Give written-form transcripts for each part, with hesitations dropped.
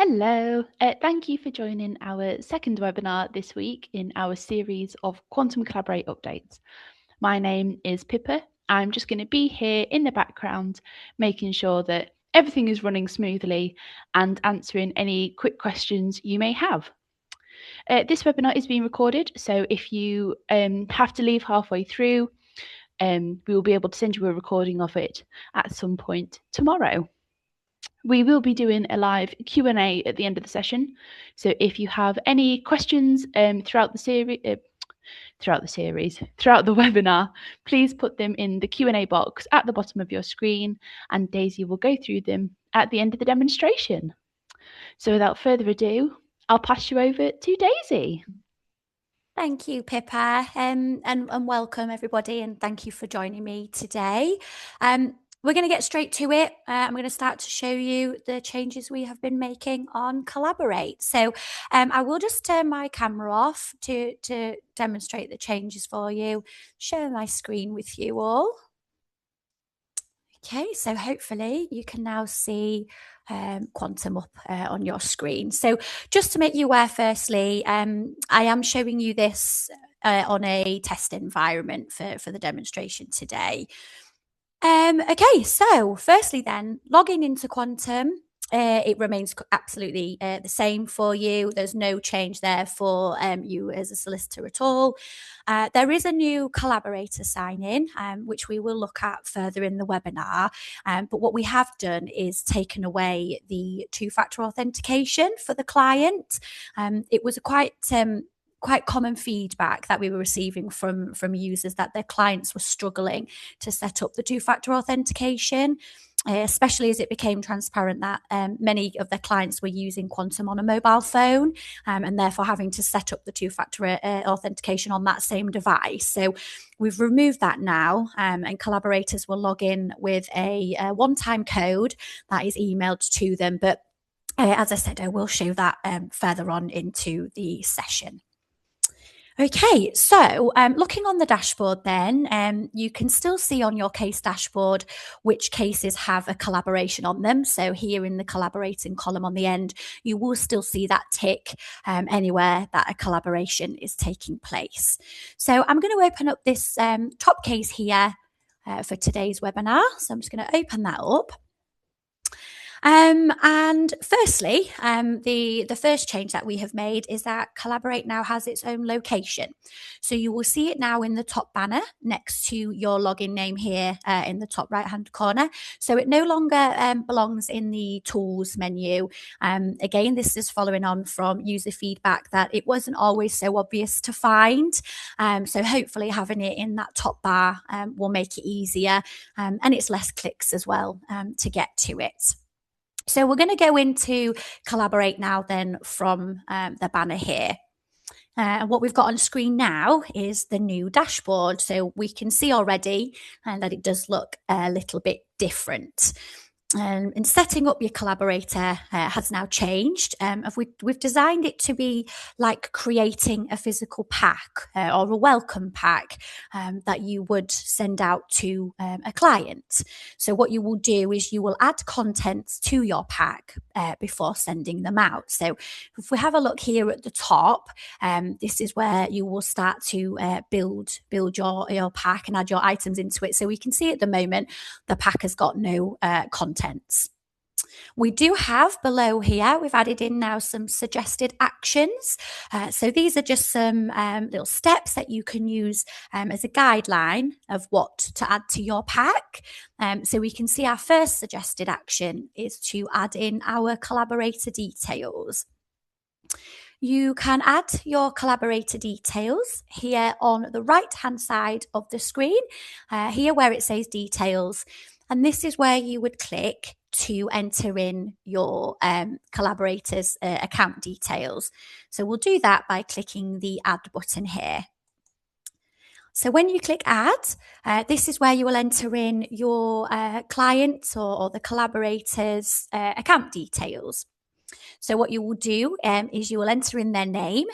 Hello, thank you for joining our second webinar this week in our series of Quantum Collaborate updates. My name is Pippa. I'm just going to be here in the background, making sure that everything is running smoothly and answering any quick questions you may have. This webinar is being recorded, so if you have to leave halfway through, we will be able to send you a recording of it at some point tomorrow. We will be doing a live Q&A at the end of the session. So if you have any questions throughout the webinar, please put them in the Q&A box at the bottom of your screen, and Daisy will go through them at the end of the demonstration. So without further ado, I'll pass you over to Daisy. Thank you, Pippa, and welcome everybody, and thank you for joining me today. We're going to get straight to it. I'm going to start to show you the changes we have been making on Collaborate. So I will just turn my camera off to demonstrate the changes for you, share my screen with you all. Okay, so hopefully you can now see Quantum up on your screen. So just to make you aware, firstly, I am showing you this on a test environment for the demonstration today. Okay, so firstly then, logging into Quantum, it remains absolutely the same for you. There's no change there for you as a solicitor at all. There is a new collaborator sign-in, which we will look at further in the webinar. But what we have done is taken away the two-factor authentication for the client. It was a quite common feedback that we were receiving from users that their clients were struggling to set up the two-factor authentication, especially as it became transparent that many of their clients were using Quantum on a mobile phone and therefore having to set up the two-factor authentication on that same device. So we've removed that now, and collaborators will log in with a one-time code that is emailed to them. But as I said, I will show that further on into the session. Okay, so looking on the dashboard then, you can still see on your case dashboard which cases have a collaboration on them. So here in the collaborating column on the end, you will still see that tick anywhere that a collaboration is taking place. So I'm going to open up this top case here for today's webinar. So I'm just going to open that up. And firstly, the first change that we have made is that Collaborate now has its own location. So you will see it now in the top banner next to your login name here in the top right-hand corner. So it no longer belongs in the tools menu. Again, this is following on from user feedback that it wasn't always so obvious to find. So hopefully having it in that top bar will make it easier, and it's less clicks as well to get to it. So we're going to go into Collaborate now then from the banner here. And what we've got on screen now is the new dashboard. So we can see already that it does look a little bit different. And setting up your collaborator has now changed. We've designed it to be like creating a physical pack or a welcome pack that you would send out to a client. So what you will do is you will add contents to your pack before sending them out. So if we have a look here at the top, this is where you will start to build your pack and add your items into it. So we can see at the moment the pack has got no contents. We do have below here, we've added in now some suggested actions. So these are just some little steps that you can use as a guideline of what to add to your pack. So we can see our first suggested action is to add in our collaborator details. You can add your collaborator details here on the right-hand side of the screen, here where it says details. And this is where you would click to enter in your collaborator's account details. So we'll do that by clicking the add button here. So when you click add, this is where you will enter in your client or the collaborator's account details. So what you will do is you will enter in their name,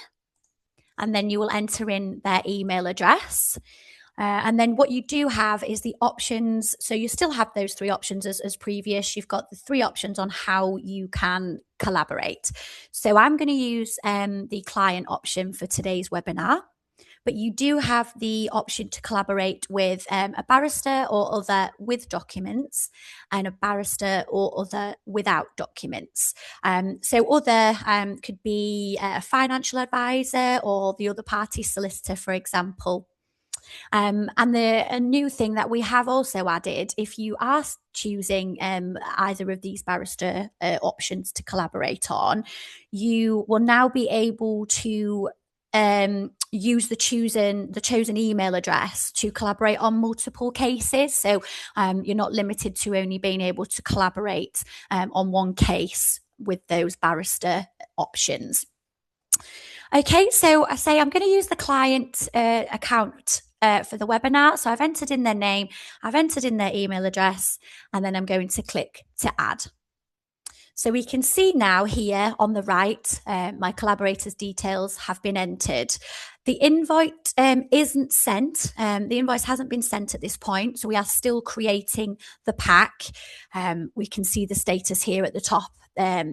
and then you will enter in their email address. And then what you do have is the options. So you still have those three options as previous. You've got the three options on how you can collaborate. So I'm going to use the client option for today's webinar. But you do have the option to collaborate with a barrister or other with documents and a barrister or other without documents. So other could be a financial advisor or the other party solicitor, for example. And a new thing that we have also added, if you are choosing either of these barrister options to collaborate on, you will now be able to use the chosen email address to collaborate on multiple cases. So you're not limited to only being able to collaborate on one case with those barrister options. Okay, so I say I'm going to use the client account for the webinar. So I've entered in their name, I've entered in their email address, and then I'm going to click to add. So we can see now here on the right, my collaborators' details have been entered. The invite isn't sent. The invoice hasn't been sent at this point, so we are still creating the pack. We can see the status here at the top,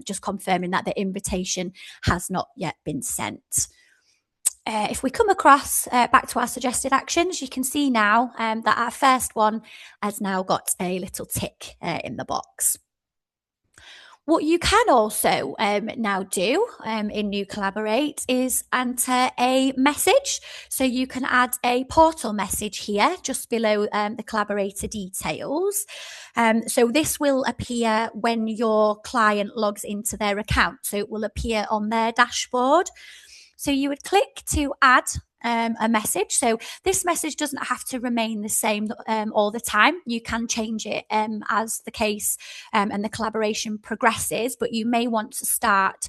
just confirming that the invitation has not yet been sent. If we come across back to our suggested actions, you can see now that our first one has now got a little tick in the box. What you can also now do in New Collaborate is enter a message. So you can add a portal message here just below the collaborator details. So this will appear when your client logs into their account. So it will appear on their dashboard. So you would click to add a message. So this message doesn't have to remain the same all the time. You can change it as the case and the collaboration progresses, but you may want to start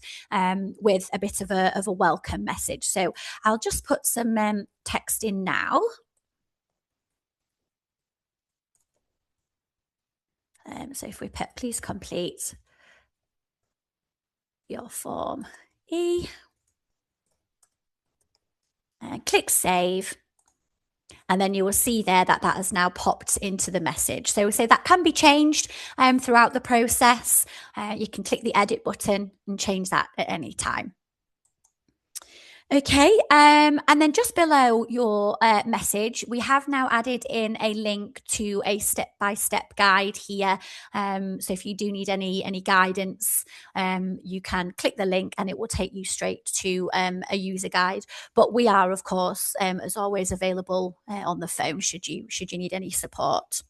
with a bit of a welcome message. So I'll just put some text in now. So if we put, please complete your form E. Click save, and then you will see there that that has now popped into the message. So that can be changed throughout the process. You can click the edit button and change that at any time. Okay, and then just below your message, we have now added in a link to a step-by-step guide here. So if you do need any guidance, you can click the link and it will take you straight to a user guide. But we are, of course, as always, available on the phone should you need any support.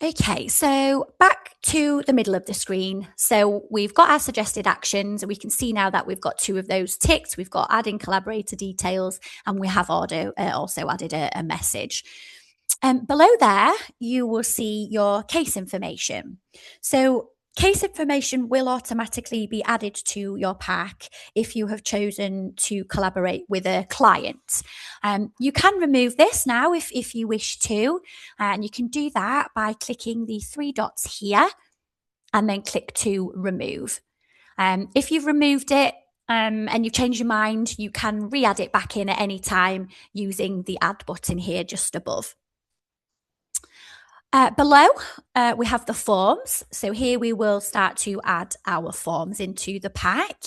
Okay, so back to the middle of the screen. So we've got our suggested actions. We can see now that we've got two of those ticked. We've got adding collaborator details, and we have also added a message. Below there, you will see your case information. So case information will automatically be added to your pack if you have chosen to collaborate with a client. You can remove this now if you wish to, and you can do that by clicking the three dots here and then click to remove. If you've removed it and you've changed your mind, you can re-add it back in at any time using the add button here just above. Below, we have the forms. So here we will start to add our forms into the pack.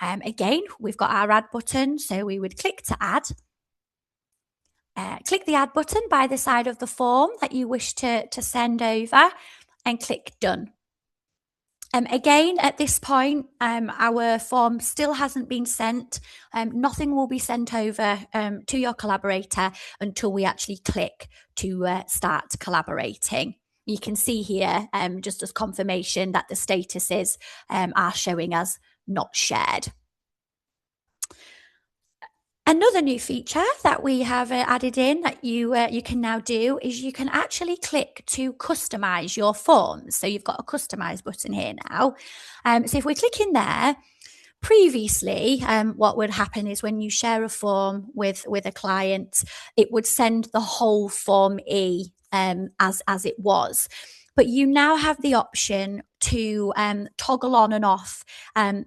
Again, we've got our add button. So we would click to add. Click the add button by the side of the form that you wish to send over and click done. Again, at this point, our form still hasn't been sent. Nothing will be sent over to your collaborator until we actually click to start collaborating. You can see here, just as confirmation, that the statuses are showing as not shared. Another new feature that we have added in that you can now do is you can actually click to customize your forms. So you've got a customize button here now. So if we click in there, previously, what would happen is when you share a form with a client, it would send the whole form E as it was. but you now have the option to toggle on and off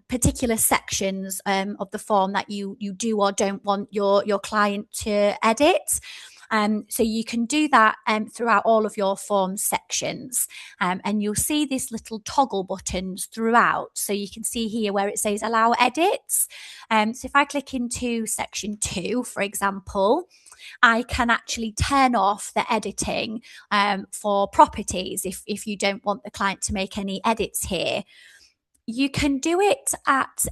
particular sections of the form that you do or don't want your client to edit. So you can do that throughout all of your form sections, and you'll see these little toggle buttons throughout. So you can see here where it says allow edits. So if I click into section 2, for example, I can actually turn off the editing for properties if you don't want the client to make any edits here. You can do it at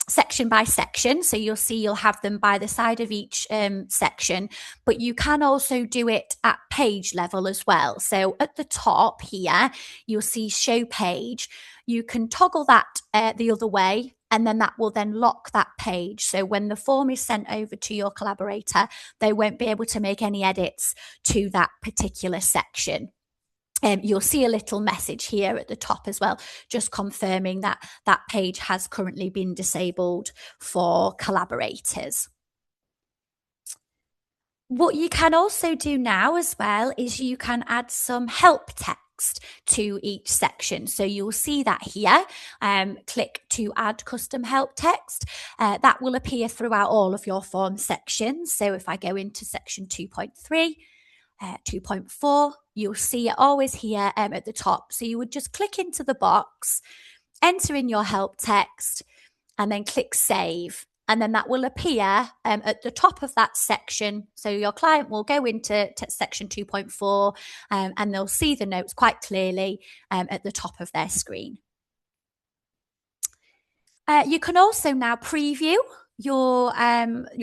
section by section. So you'll have them by the side of each section, but you can also do it at page level as well. So at the top here, you'll see show page. You can toggle that the other way, and then that will then lock that page. So when the form is sent over to your collaborator, they won't be able to make any edits to that particular section. You'll see a little message here at the top as well, just confirming that that page has currently been disabled for collaborators. What you can also do now as well is you can add some help text to each section. So you'll see that here. Click to add custom help text. That will appear throughout all of your form sections. So if I go into section 2.3, 2.4, you'll see it always here at the top. So you would just click into the box, enter in your help text, and then click save. And then that will appear at the top of that section. So your client will go into section 2.4 and they'll see the notes quite clearly at the top of their screen. You can also now preview your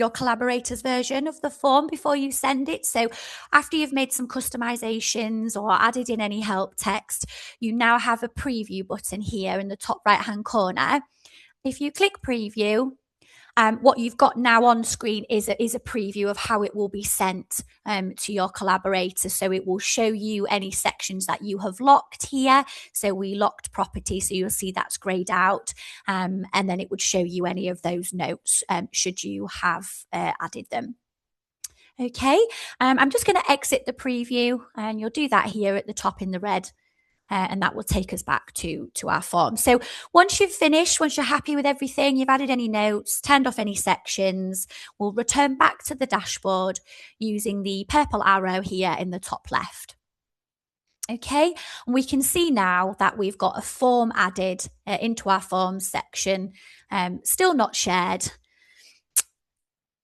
collaborator's version of the form before you send it. So after you've made some customizations or added in any help text, you now have a preview button here in the top right hand corner. If you click preview, what you've got now on screen is a preview of how it will be sent to your collaborator. So it will show you any sections that you have locked here. So we locked property, so you'll see that's grayed out. And then it would show you any of those notes should you have added them. Okay, I'm just going to exit the preview, and you'll do that here at the top in the red. And that will take us back to our form. So once you've finished, once you're happy with everything, you've added any notes, turned off any sections, we'll return back to the dashboard using the purple arrow here in the top left. Okay, and we can see now that we've got a form added into our forms section, still not shared.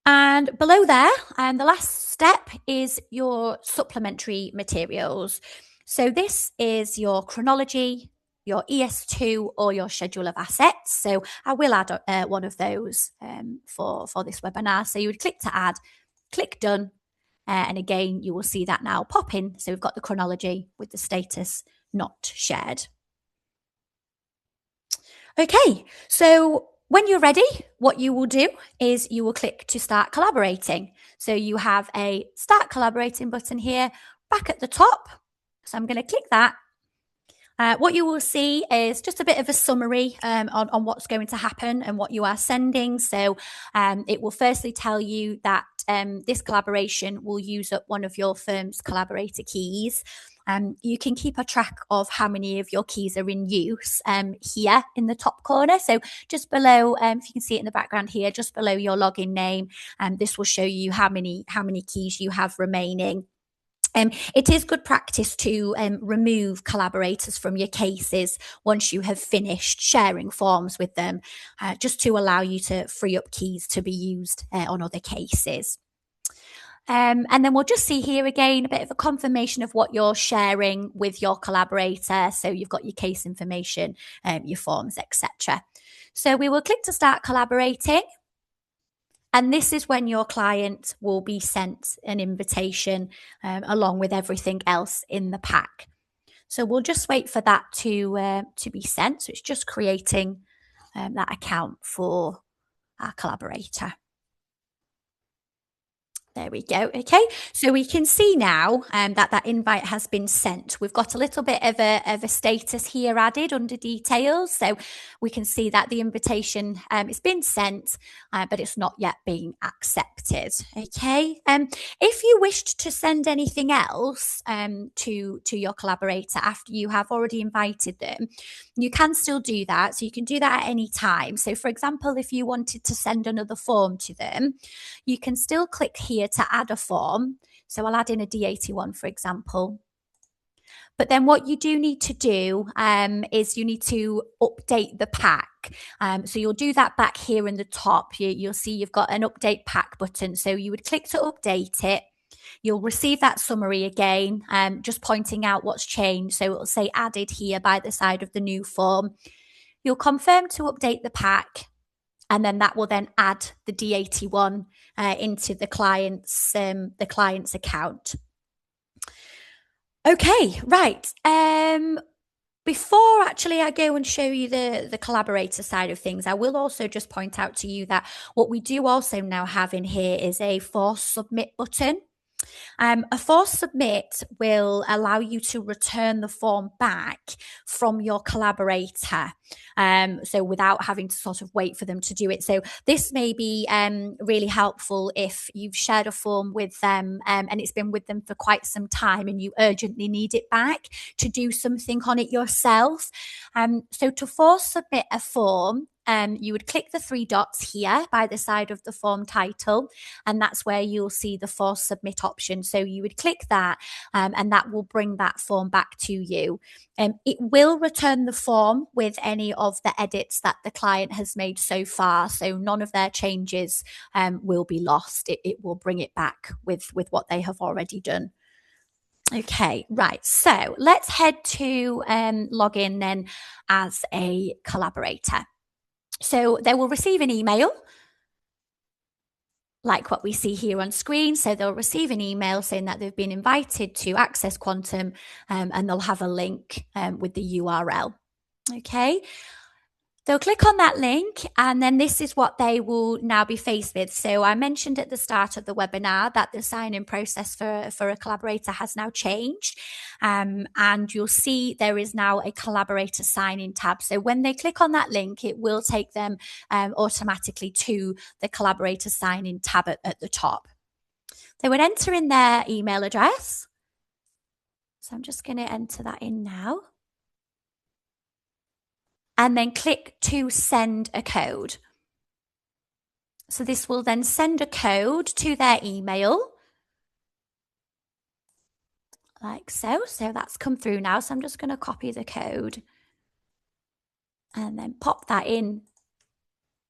And below there, the last step is your supplementary materials. So this is your chronology, your ES2, or your schedule of assets. So I will add one of those for this webinar. So you would click to add, click done, and again, you will see that now pop in. So we've got the chronology with the status not shared. Okay, so when you're ready, what you will do is you will click to start collaborating. So you have a start collaborating button here back at the top. So I'm going to click that. What you will see is just a bit of a summary on what's going to happen and what you are sending. So it will firstly tell you that this collaboration will use up one of your firm's collaborator keys. You can keep a track of how many of your keys are in use here in the top corner. So just below, if you can see it in the background here, just below your login name, this will show you how many keys you have remaining. It is good practice to remove collaborators from your cases once you have finished sharing forms with them, just to allow you to free up keys to be used on other cases. And then we'll just see here again a bit of a confirmation of what you're sharing with your collaborator. So you've got your case information, your forms, etc. So we will click to start collaborating. And this is when your client will be sent an invitation along with everything else in the pack. So we'll just wait for that to be sent. So it's just creating that account for our collaborator. There we go. Okay, so we can see now that invite has been sent. We've got a little bit of a status here added under details, so we can see that the invitation has been sent, but it's not yet being accepted. Okay, if you wished to send anything else to your collaborator after you have already invited them, you can still do that. So you can do that at any time. So, for example, if you wanted to send another form to them, you can still click here to add a form. So I'll add in a D81, for example. But then what you do need to do is you need to update the pack. So you'll do that back here in the top. You'll see you've got an update pack button. So you would click to update it. You'll receive that summary again, just pointing out what's changed. So it'll say added here by the side of the new form. You'll confirm to update the pack, and then that will then add the D81 into the client's account. Okay, right. Before actually I go and show you the collaborator side of things, I will also just point out to you that what we do also now have in here is a force submit button. A force submit will allow you to return the form back from your collaborator, so without having to sort of wait for them to do it. So this may be really helpful if you've shared a form with them and it's been with them for quite some time and you urgently need it back to do something on it yourself. So to force submit a form, you would click the three dots here by the side of the form title, and that's where you'll see the force submit option. So you would click that, and that will bring that form back to you. It will return the form with any of the edits that the client has made so far. So none of their changes will be lost. It will bring it back with what they have already done. Okay, right. So let's head to log in then as a collaborator. So they will receive an email like what we see here on screen. So they'll receive an email saying that they've been invited to Access Quantum, and they'll have a link with the URL. Okay. They'll click on that link, and then this is what they will now be faced with. So I mentioned at the start of the webinar that the sign-in process for a collaborator has now changed. And you'll see there is now a collaborator sign-in tab. So when they click on that link, it will take them automatically to the collaborator sign-in tab at the top. They would enter in their email address. So I'm just going to enter that in now. And then click to send a code. So this will then send a code to their email, like so. So that's come through now. So I'm just going to copy the code and then pop that in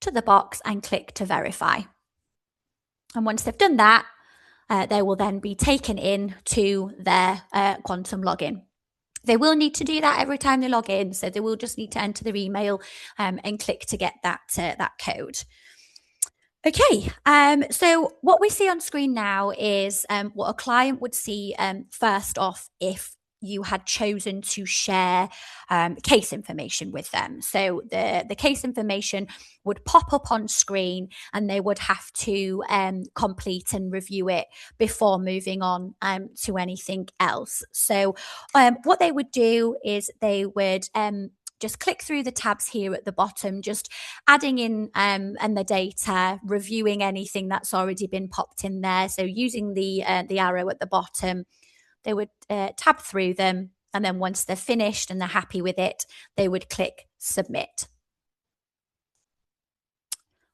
to the box and click to verify. And once they've done that, they will then be taken in to their Quantum login. They will need to do that every time they log in. So they will just need to enter their email and click to get that code. Okay, so what we see on screen now is what a client would see first off if you had chosen to share case information with them. So the case information would pop up on screen and they would have to complete and review it before moving on to anything else. So what they would do is they would just click through the tabs here at the bottom, just adding in and the data, reviewing anything that's already been popped in there. So using the arrow at the bottom, they would tab through them, and then once they're finished and they're happy with it, they would click submit.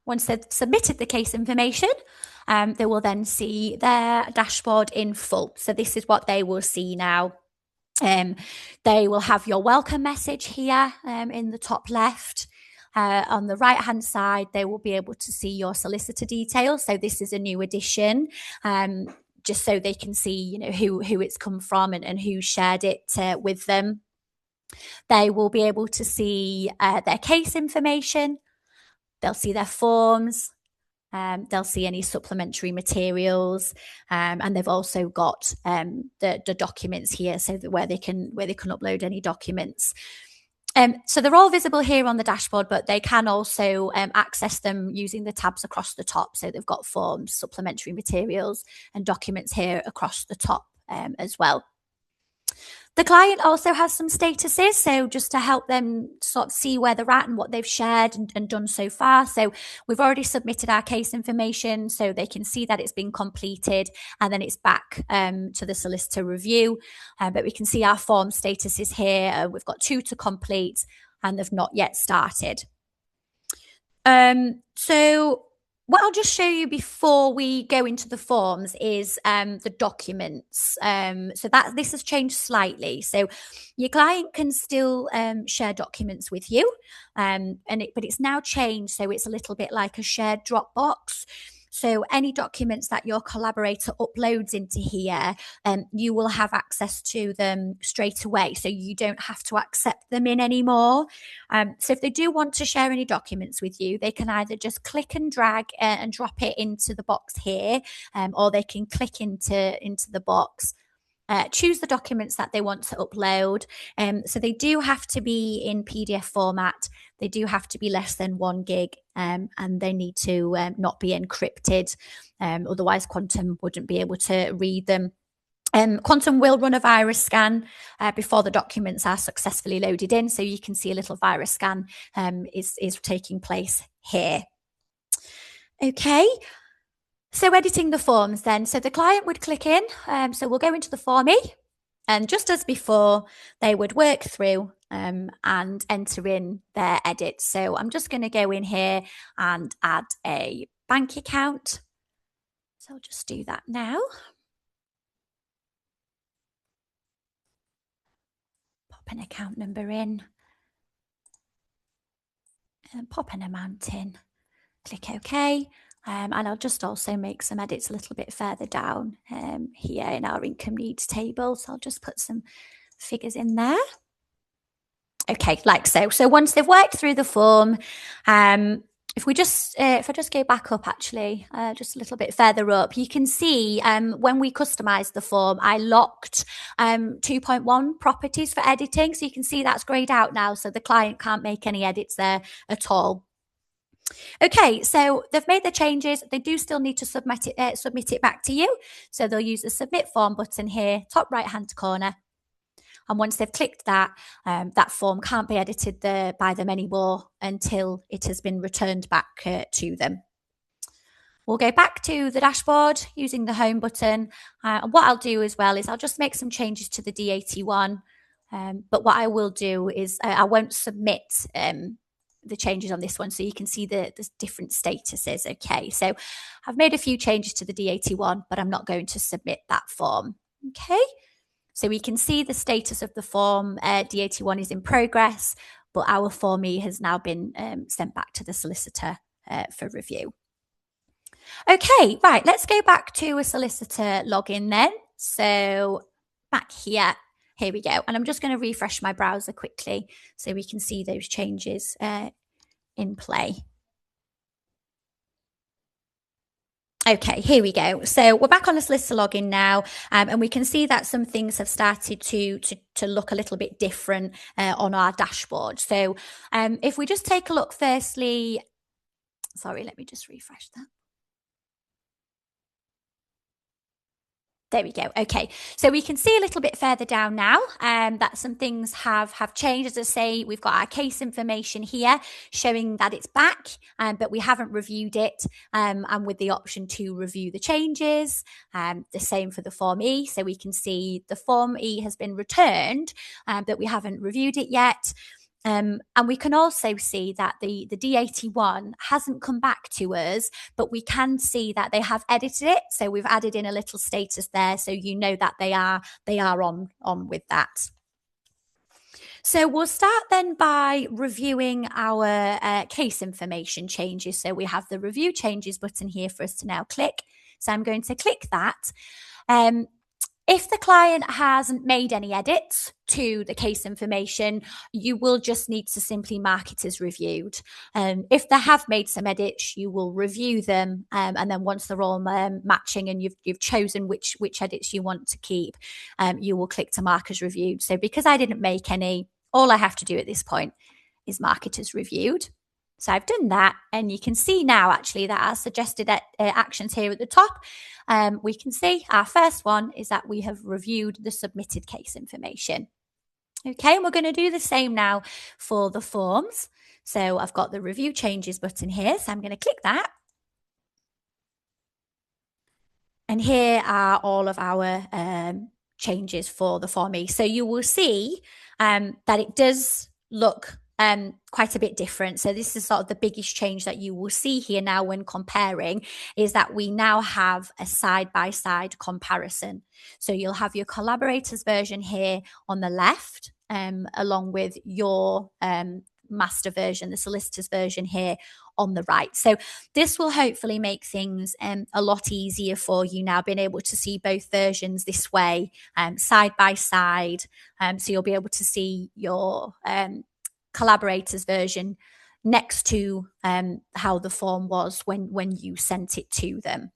Once they've submitted the case information, they will then see their dashboard in full. So this is what they will see now. They will have your welcome message here in the top left. On the right hand side, they will be able to see your solicitor details. So this is a new addition. Just so they can see, you know, who it's come from and who shared it with them. They will be able to see their case information. They'll see their forms. They'll see any supplementary materials, and they've also got the documents here, so that where they can upload any documents. So they're all visible here on the dashboard, but they can also access them using the tabs across the top. So they've got forms, supplementary materials, and documents here across the top as well. The client also has some statuses, so just to help them sort of see where they're at and what they've shared and done so far. So we've already submitted our case information, so they can see that it's been completed, and then it's back to the solicitor review. But we can see our form statuses here. We've got 2 to complete, and they've not yet started. So what I'll just show you before we go into the forms is the documents. So that this has changed slightly. So your client can still share documents with you, but it's now changed. So it's a little bit like a shared Dropbox. So any documents that your collaborator uploads into here, you will have access to them straight away. So you don't have to accept them in anymore. So if they do want to share any documents with you, they can either just click and drag and drop it into the box here, or they can click into the box. Choose the documents that they want to upload. So they do have to be in PDF format. They do have to be less than 1 gig, and they need to not be encrypted. Otherwise, Quantum wouldn't be able to read them. Quantum will run a virus scan before the documents are successfully loaded in. So you can see a little virus scan is taking place here. Okay. So editing the forms then. So the client would click in. So we'll go into the Form E. And just as before, they would work through and enter in their edits. So I'm just going to go in here and add a bank account. So I'll just do that now. Pop an account number in. And pop an amount in. Click OK. And I'll just also make some edits a little bit further down here in our income needs table. So I'll just put some figures in there. Okay, like so. So once they've worked through the form, if I just go back up actually, just a little bit further up, you can see when we customized the form, I locked 2.1 properties for editing. So you can see that's grayed out now. So the client can't make any edits there at all. Okay, so they've made the changes. They do still need to submit it back to you. So they'll use the submit form button here, top right hand corner. And once they've clicked that, that form can't be edited by them anymore until it has been returned back to them. We'll go back to the dashboard using the home button. And what I'll do as well is I'll just make some changes to the D81. But what I will do is I won't submit the changes on this one, so you can see the different statuses. Okay, so I've made a few changes to the D81, but I'm not going to submit that form. Okay, so we can see the status of the form. D81 is in progress, but our Form E has now been sent back to the solicitor for review. Okay, right, let's go back to a solicitor login then. So back here. Here we go. And I'm just going to refresh my browser quickly so we can see those changes in play. Okay, here we go. So we're back on the solicitor login now, and we can see that some things have started to look a little bit different on our dashboard. So if we just take a look firstly, sorry, let me just refresh that. There we go. Okay, so we can see a little bit further down now that some things have changed. As I say, we've got our case information here showing that it's back, but we haven't reviewed it, and with the option to review the changes. The same for the Form E. So we can see the Form E has been returned, but we haven't reviewed it yet. And we can also see that the D81 hasn't come back to us, but we can see that they have edited it. So we've added in a little status there, so you know that they are on with that. So we'll start then by reviewing our case information changes. So we have the review changes button here for us to now click. So I'm going to click that. If the client hasn't made any edits to the case information, you will just need to simply mark it as reviewed. If they have made some edits, you will review them, and then once they're all matching and you've chosen which edits you want to keep, you will click to mark as reviewed. So because I didn't make any, all I have to do at this point is mark it as reviewed. So I've done that, and you can see now actually that our suggested actions here at the top, we can see our first one is that we have reviewed the submitted case information. Okay, and we're going to do the same now for the forms. So I've got the review changes button here, so I'm going to click that. And here are all of our changes for the Form E. So you will see that it does look quite a bit different. So this is sort of the biggest change that you will see here now when comparing, is that we now have a side-by-side comparison. So you'll have your collaborators version here on the left, along with your master version, the solicitor's version here on the right. So this will hopefully make things a lot easier for you now, being able to see both versions this way, side by side. So you'll be able to see your collaborators version next to how the form was when you sent it to them.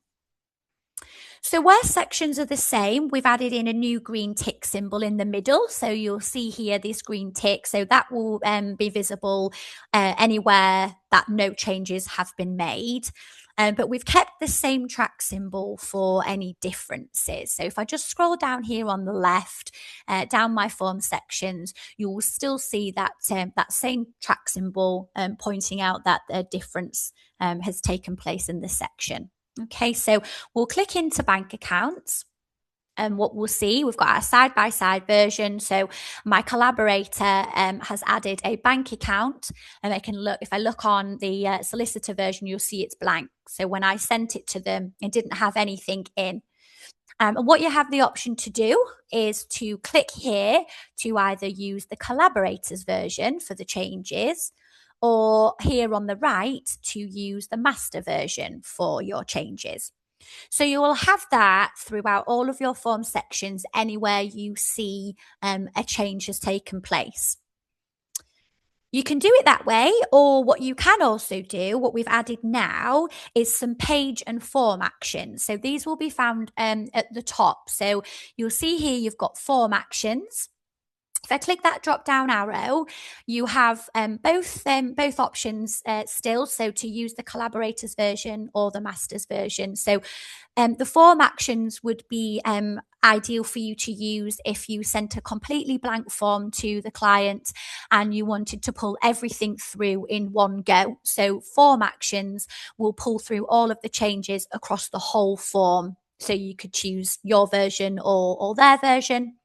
So where sections are the same, we've added in a new green tick symbol in the middle. So you'll see here this green tick. So that will be visible anywhere that no changes have been made. But we've kept the same track symbol for any differences. So if I just scroll down here on the left, down my form sections, you will still see that that same track symbol pointing out that a difference has taken place in this section. Okay, so we'll click into bank accounts. And what we'll see, we've got our side-by-side version. So my collaborator has added a bank account, and I can look, if I look on the solicitor version, you'll see it's blank. So when I sent it to them, it didn't have anything in. And what you have the option to do is to click here to either use the collaborators version for the changes, or here on the right to use the master version for your changes. So you will have that throughout all of your form sections anywhere you see a change has taken place. You can do it that way, or what you can also do, what we've added now, is some page and form actions. So these will be found at the top. So you'll see here you've got form actions. If I click that drop down arrow, you have both options still. So to use the collaborators version or the masters version. So the form actions would be ideal for you to use if you sent a completely blank form to the client and you wanted to pull everything through in one go. So form actions will pull through all of the changes across the whole form. So you could choose your version or their version.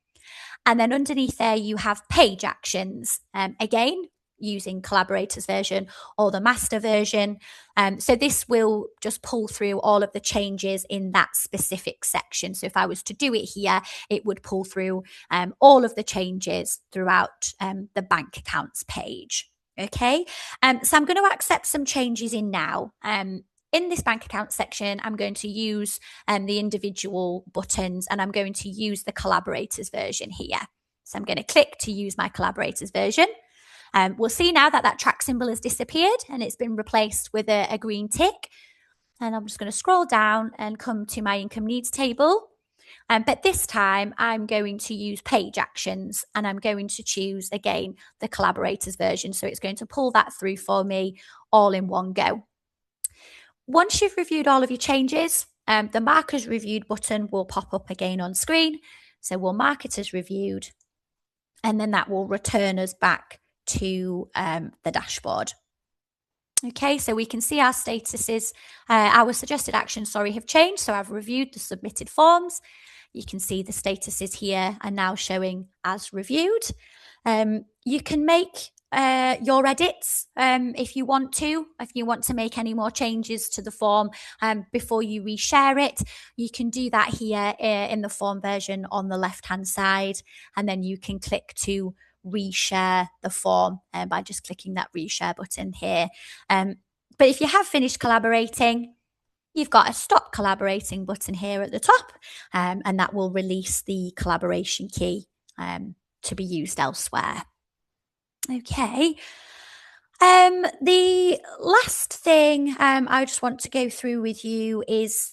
And then underneath there, you have page actions. Again, using collaborators version or the master version. So this will just pull through all of the changes in that specific section. So if I was to do it here, it would pull through all of the changes throughout the bank accounts page. Okay, so I'm going to accept some changes in now. In this bank account section, I'm going to use the individual buttons, and I'm going to use the collaborators version here. So I'm going to click to use my collaborators version. We'll see now that that track symbol has disappeared and it's been replaced with a green tick. And I'm just going to scroll down and come to my income needs table. But this time I'm going to use page actions, and I'm going to choose again the collaborators version. So it's going to pull that through for me all in one go. Once you've reviewed all of your changes, the mark as reviewed button will pop up again on screen. So we'll mark it as reviewed, and then that will return us back to the dashboard. Okay, so we can see our statuses, our suggested actions, have changed. So I've reviewed the submitted forms. You can see the statuses here are now showing as reviewed. You can make your edits if you want to make any more changes to the form before you reshare it. You can do that here in the form version on the left hand side, and then you can click to reshare the form by just clicking that reshare button here. But if you have finished collaborating, you've got a stop collaborating button here at the top, and that will release the collaboration key to be used elsewhere. Okay. The last thing I just want to go through with you is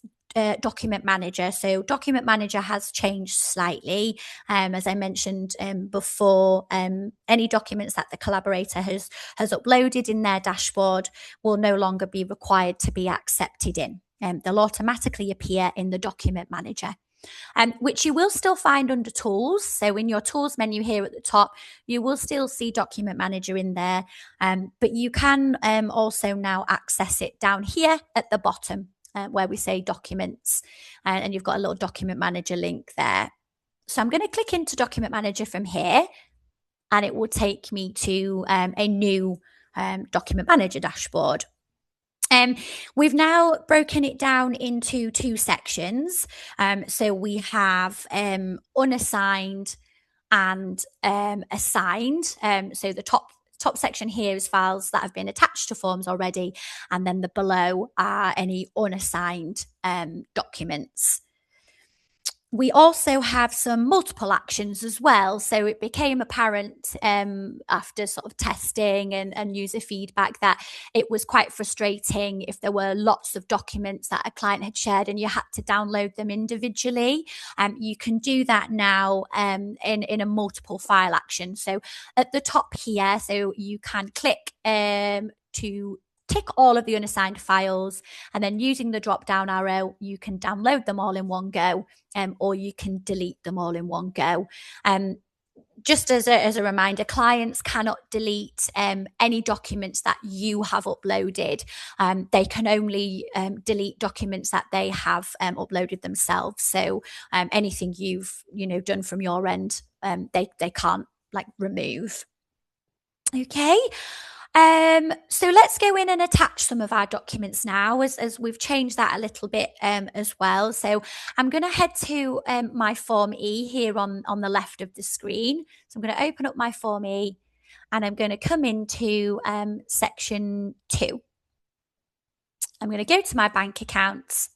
Document Manager. So Document Manager has changed slightly. As I mentioned before, any documents that the collaborator has uploaded in their dashboard will no longer be required to be accepted in. They'll automatically appear in the Document Manager. Which you will still find under Tools. So in your Tools menu here at the top, you will still see Document Manager in there, but you can also now access it down here at the bottom where we say Documents, and you've got a little Document Manager link there. So I'm going to click into Document Manager from here, and it will take me to a new Document Manager dashboard. We've now broken it down into two sections. So we have unassigned and assigned. So the top section here is files that have been attached to forms already, and then the below are any unassigned documents. We also have some multiple actions as well. So it became apparent after sort of testing and user feedback that it was quite frustrating if there were lots of documents that a client had shared and you had to download them individually. You can do that now in a multiple file action. So at the top here, so you can click to tick all of the unassigned files, and then using the drop down arrow, you can download them all in one go, or you can delete them all in one go. Just as a reminder, clients cannot delete any documents that you have uploaded. They can only delete documents that they have uploaded themselves. So anything you've done from your end, they can't remove. Okay. So let's go in and attach some of our documents now, as we've changed that a little bit as well. So I'm going to head to my Form E here on the left of the screen. So I'm going to open up my Form E, and I'm going to come into section 2. I'm going to go to my bank accounts,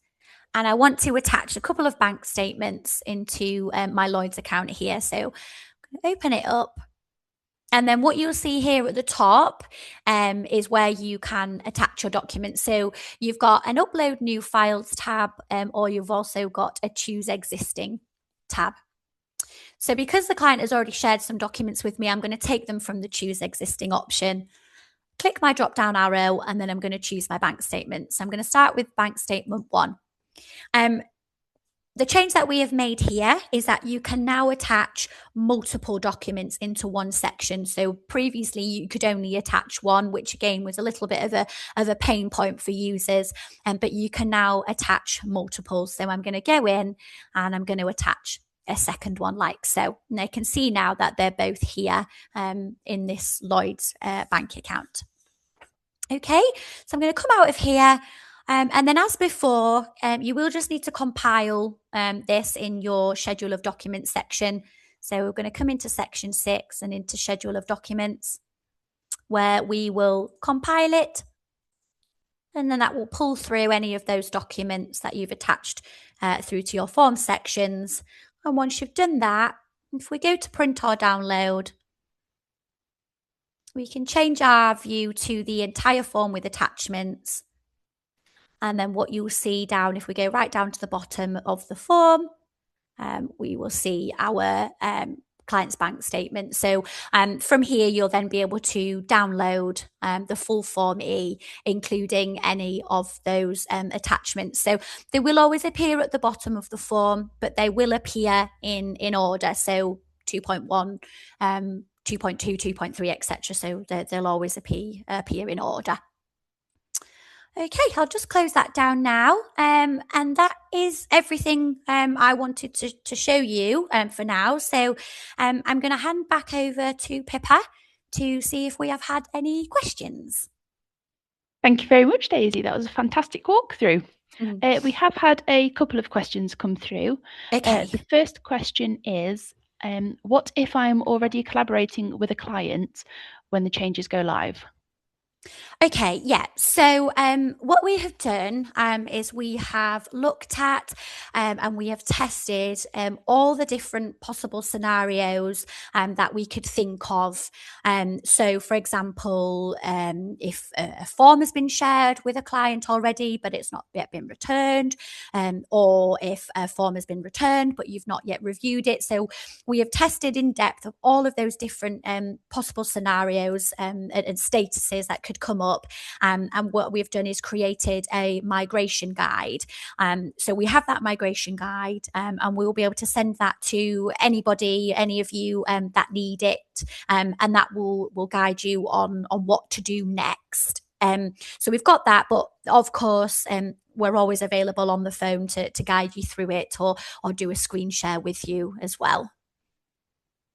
and I want to attach a couple of bank statements into my Lloyds account here. So I'm going to open it up. And then what you'll see here at the top is where you can attach your documents. So you've got an Upload New Files tab, or you've also got a Choose Existing tab. So because the client has already shared some documents with me, I'm going to take them from the Choose Existing option. Click my drop-down arrow, and then I'm going to choose my bank statement. So I'm going to start with bank statement 1. The change that we have made here is that you can now attach multiple documents into one section. So previously you could only attach one, which again was a little bit of a pain point for users, but you can now attach multiple. So I'm going to go in and I'm going to attach a second one like so. And I can see now that they're both here in this Lloyds bank account. Okay, so I'm going to come out of here. And then as before, you will just need to compile this in your Schedule of Documents section. So we're going to come into section 6 and into Schedule of Documents, where we will compile it. And then that will pull through any of those documents that you've attached through to your form sections. And once you've done that, if we go to print or download, we can change our view to the entire form with attachments. And then what you'll see down, if we go right down to the bottom of the form, we will see our client's bank statement. So from here, you'll then be able to download the full Form E, including any of those attachments. So they will always appear at the bottom of the form, but they will appear in order. So 2.1, 2.2, 2.3, etc. So they'll always appear in order. Okay, I'll just close that down now. And that is everything I wanted to show you for now. So I'm going to hand back over to Pippa to see if we have had any questions. Thank you very much, Daisy. That was a fantastic walkthrough. We have had a couple of questions come through. Okay. The first question is, what if I'm already collaborating with a client when the changes go live? Okay, yeah. So what we have done is we have looked at and we have tested all the different possible scenarios that we could think of. So, for example, if a form has been shared with a client already, but it's not yet been returned, or if a form has been returned, but you've not yet reviewed it. So, we have tested in depth of all of those different possible scenarios and statuses that could come up. And what we've done is created a migration guide. So we have that migration guide, and we'll be able to send that to anybody, any of you that need it, and that will guide you on what to do next. So we've got that, but of course, we're always available on the phone to guide you through it, or do a screen share with you as well.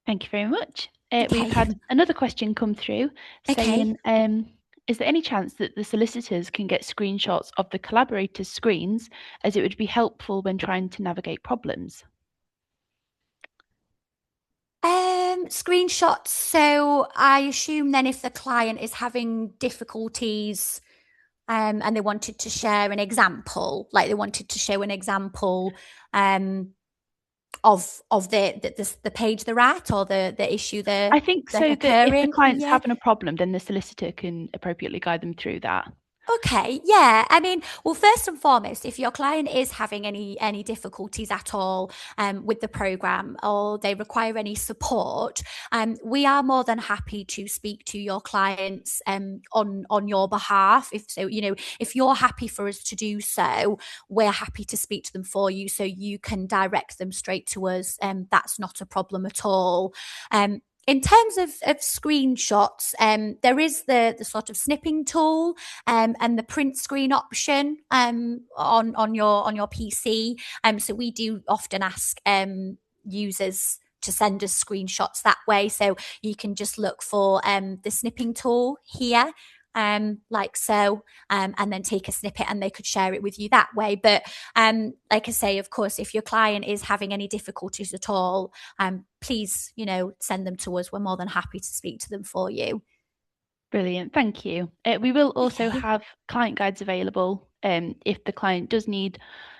Thank you very much. We've Okay. had another question come through Okay. saying, is there any chance that the solicitors can get screenshots of the collaborators' screens, as it would be helpful when trying to navigate problems? Screenshots. So I assume then if the client is having difficulties, and they wanted to share an example, like they wanted to show an example of the page they're at, or the issue I think they're so that if the occurring. client's Yeah. having a problem, then the solicitor can appropriately guide them through that. Okay, yeah. I mean, well, first and foremost, if your client is having any difficulties at all with the program, or they require any support, we are more than happy to speak to your clients on your behalf. If so, if you're happy for us to do so, we're happy to speak to them for you, so you can direct them straight to us. That's not a problem at all. In terms of screenshots, there is the sort of snipping tool and the print screen option on your PC. So we do often ask users to send us screenshots that way. So you can just look for the snipping tool here. Like so, and then take a snippet, and they could share it with you that way. But like I say, of course, if your client is having any difficulties at all, please, send them to us. We're more than happy to speak to them for you. Brilliant, thank you. We will also Okay. have client guides available if the client does need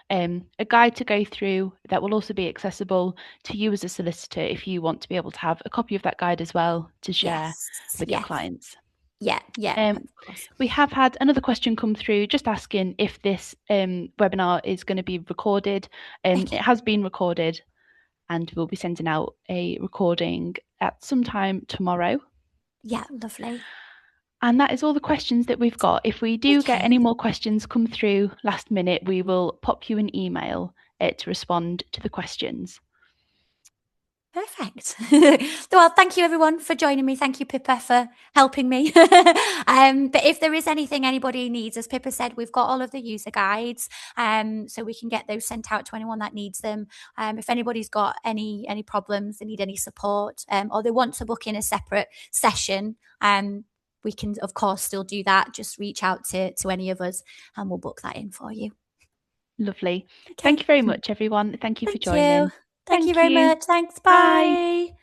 a guide to go through. That will also be accessible to you as a solicitor if you want to be able to have a copy of that guide as well to share Yes. with your Yeah. clients. Yeah. Yeah. Of Um, course. we have had another question come through just asking if this webinar is going to be recorded. It Okay. has been recorded, and we'll be sending out a recording at some time tomorrow. Yeah. Lovely. And that is all the questions that we've got. If we do get Okay. any more questions come through last minute, we will pop you an email to respond to the questions. Perfect. Well, thank you everyone for joining me. Thank you, Pippa, for helping me. But if there is anything anybody needs, as Pippa said, we've got all of the user guides, so we can get those sent out to anyone that needs them. If anybody's got any problems, they need any support, or they want to book in a separate session, we can of course still do that. Just reach out to any of us, and we'll book that in for you. Lovely. Thank Okay. you very much, everyone. Thank you for Thank you. joining. Thank you Thank very you. much. Thanks. Bye. Bye.